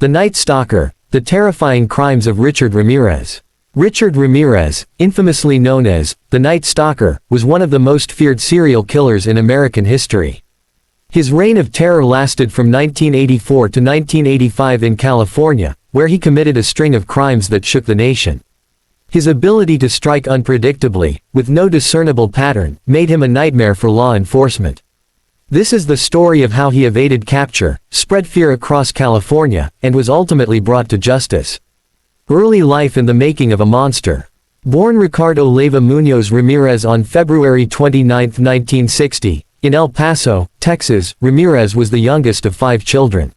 The Night Stalker, The Terrifying Crimes of Richard Ramirez. Richard Ramirez, infamously known as the Night Stalker, was one of the most feared serial killers in American history. His reign of terror lasted from 1984 to 1985 in California, where he committed a string of crimes that shook the nation. His ability to strike unpredictably, with no discernible pattern, made him a nightmare for law enforcement. This is the story of how he evaded capture, spread fear across California, and was ultimately brought to justice. Early life and the making of a monster. Born Ricardo Leyva Muñoz Ramirez on February 29, 1960, in El Paso, Texas, Ramirez was the youngest of 5 children.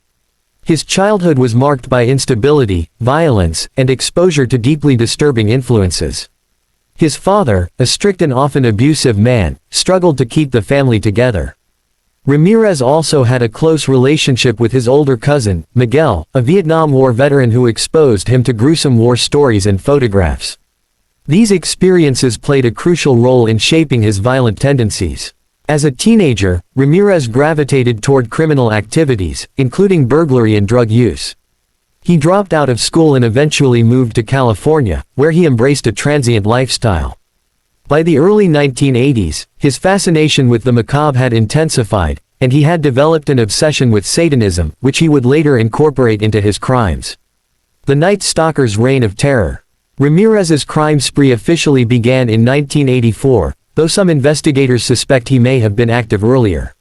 His childhood was marked by instability, violence, and exposure to deeply disturbing influences. His father, a strict and often abusive man, struggled to keep the family together. Ramirez also had a close relationship with his older cousin, Miguel, a Vietnam War veteran who exposed him to gruesome war stories and photographs. These experiences played a crucial role in shaping his violent tendencies. As a teenager, Ramirez gravitated toward criminal activities, including burglary and drug use. He dropped out of school and eventually moved to California, where he embraced a transient lifestyle. By the early 1980s, his fascination with the macabre had intensified, and he had developed an obsession with Satanism, which he would later incorporate into his crimes. The Night Stalker's reign of terror. Ramirez's crime spree officially began in 1984, though some investigators suspect he may have been active earlier.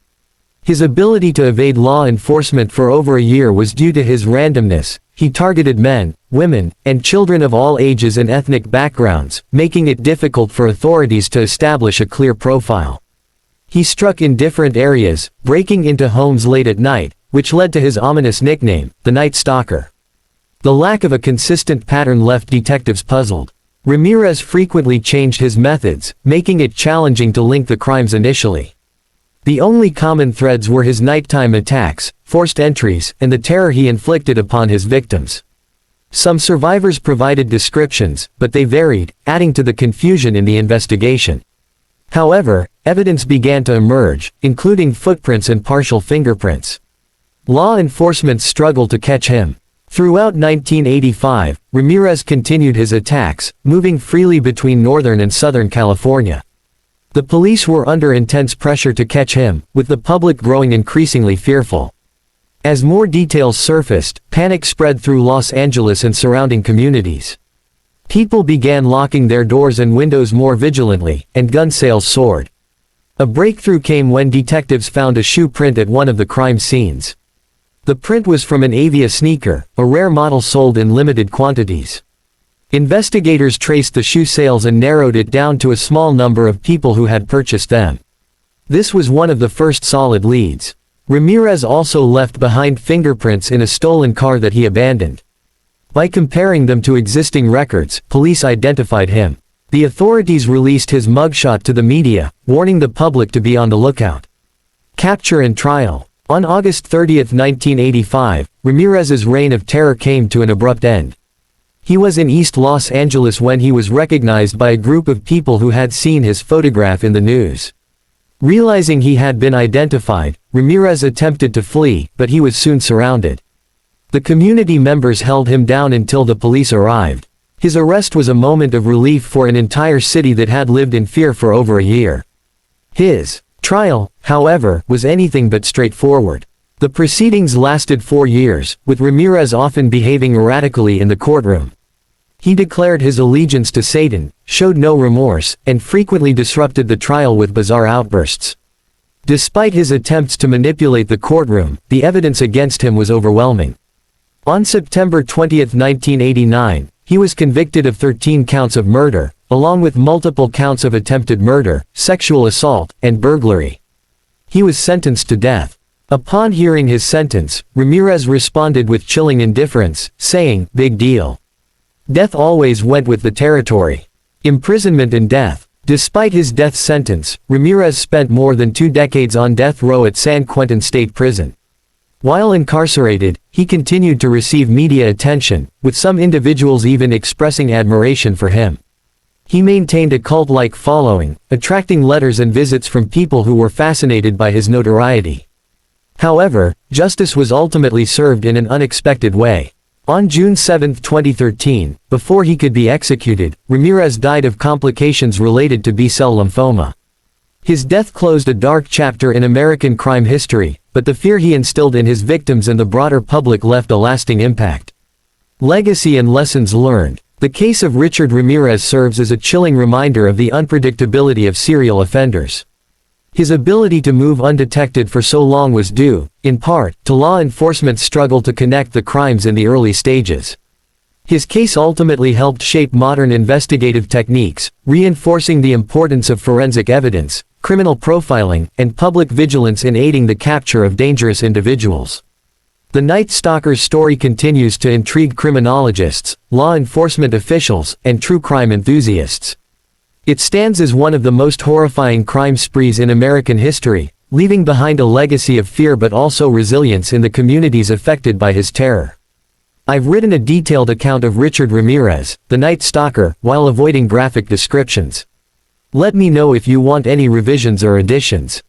His ability to evade law enforcement for over a year was due to his randomness. He targeted men, women, and children of all ages and ethnic backgrounds, making it difficult for authorities to establish a clear profile. He struck in different areas, breaking into homes late at night, which led to his ominous nickname, the Night Stalker. The lack of a consistent pattern left detectives puzzled. Ramirez frequently changed his methods, making it challenging to link the crimes initially. The only common threads were his nighttime attacks, forced entries, and the terror he inflicted upon his victims. Some survivors provided descriptions, but they varied, adding to the confusion in the investigation. However, evidence began to emerge, including footprints and partial fingerprints. Law enforcement struggled to catch him. Throughout 1985, Ramirez continued his attacks, moving freely between Northern and Southern California. The police were under intense pressure to catch him, with the public growing increasingly fearful. As more details surfaced, panic spread through Los Angeles and surrounding communities. People began locking their doors and windows more vigilantly, and gun sales soared. A breakthrough came when detectives found a shoe print at one of the crime scenes. The print was from an Avia sneaker, a rare model sold in limited quantities. Investigators traced the shoe sales and narrowed it down to a small number of people who had purchased them. This was one of the first solid leads. Ramirez also left behind fingerprints in a stolen car that he abandoned. By comparing them to existing records, police identified him. The authorities released his mugshot to the media, warning the public to be on the lookout. Capture and trial. On August 30, 1985, Ramirez's reign of terror came to an abrupt end. He was in East Los Angeles when he was recognized by a group of people who had seen his photograph in the news. Realizing he had been identified, Ramirez attempted to flee, but he was soon surrounded. The community members held him down until the police arrived. His arrest was a moment of relief for an entire city that had lived in fear for over a year. His trial, however, was anything but straightforward. The proceedings lasted 4 years, with Ramirez often behaving erratically in the courtroom. He declared his allegiance to Satan, showed no remorse, and frequently disrupted the trial with bizarre outbursts. Despite his attempts to manipulate the courtroom, the evidence against him was overwhelming. On September 20, 1989, he was convicted of 13 counts of murder, along with multiple counts of attempted murder, sexual assault, and burglary. He was sentenced to death. Upon hearing his sentence, Ramirez responded with chilling indifference, saying, "Big deal. Death always went with the territory. Imprisonment and death." Despite his death sentence, Ramirez spent more than 2 decades on death row at San Quentin State Prison. While incarcerated, he continued to receive media attention, with some individuals even expressing admiration for him. He maintained a cult-like following, attracting letters and visits from people who were fascinated by his notoriety. However, justice was ultimately served in an unexpected way. On June 7, 2013, before he could be executed, Ramirez died of complications related to B-cell lymphoma. His death closed a dark chapter in American crime history, but the fear he instilled in his victims and the broader public left a lasting impact. Legacy and lessons learned. The case of Richard Ramirez serves as a chilling reminder of the unpredictability of serial offenders. His ability to move undetected for so long was due, in part, to law enforcement's struggle to connect the crimes in the early stages. His case ultimately helped shape modern investigative techniques, reinforcing the importance of forensic evidence, criminal profiling, and public vigilance in aiding the capture of dangerous individuals. The Night Stalker's story continues to intrigue criminologists, law enforcement officials, and true crime enthusiasts. It stands as one of the most horrifying crime sprees in American history, leaving behind a legacy of fear but also resilience in the communities affected by his terror. I've written a detailed account of Richard Ramirez, the Night Stalker, while avoiding graphic descriptions. Let me know if you want any revisions or additions.